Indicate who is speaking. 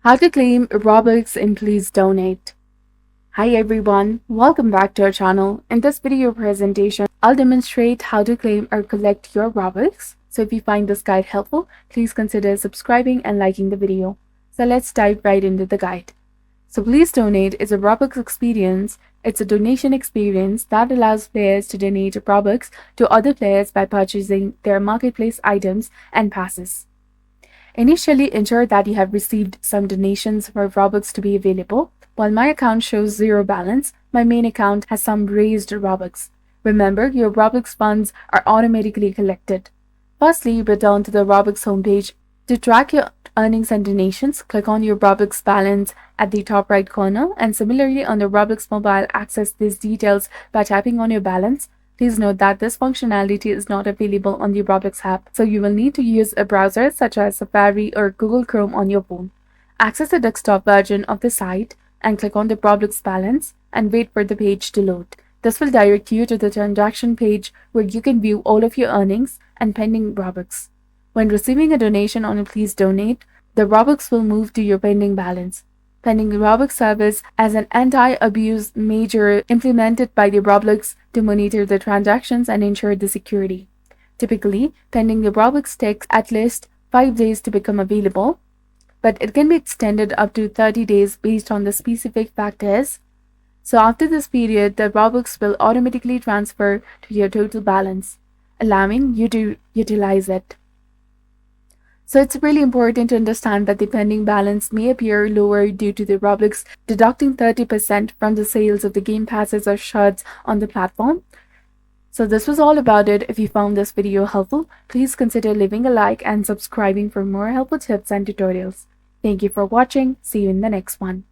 Speaker 1: How to claim Robux and please donate. Hi everyone, welcome back to our channel. In this video presentation, I'll demonstrate how to claim or collect your Robux. So if you find this guide helpful, please consider subscribing and liking the video. So let's dive right into the guide. So Please Donate is a Robux experience. It's a donation experience that allows players to donate Robux to other players by purchasing their marketplace items and passes. Initially, ensure that you have received some donations for Robux to be available. While my account shows zero balance, my main account has some raised Robux. Remember, your Robux funds are automatically collected. Firstly, return to the Robux homepage. To track your earnings and donations, click on your Robux balance at the top right corner, and similarly on the Robux mobile, access these details by tapping on your balance. Please note that this functionality is not available on the Robux app, so you will need to use a browser such as Safari or Google Chrome on your phone. Access the desktop version of the site and click on the Robux balance and wait for the page to load. This will direct you to the transaction page where you can view all of your earnings and pending Robux. When receiving a donation on a Please Donate, the Robux will move to your pending balance. Pending Robux service as an anti-abuse measure implemented by the Roblox to monitor the transactions and ensure the security. Typically, pending the Robux takes at least 5 days to become available, but it can be extended up to 30 days based on the specific factors. So after this period, the Robux will automatically transfer to your total balance, allowing you to utilize it. So it's really important to understand that the pending balance may appear lower due to the Roblox deducting 30% from the sales of the game passes or shards on the platform. So this was all about it. If you found this video helpful, please consider leaving a like and subscribing for more helpful tips and tutorials. Thank you for watching. See you in the next one.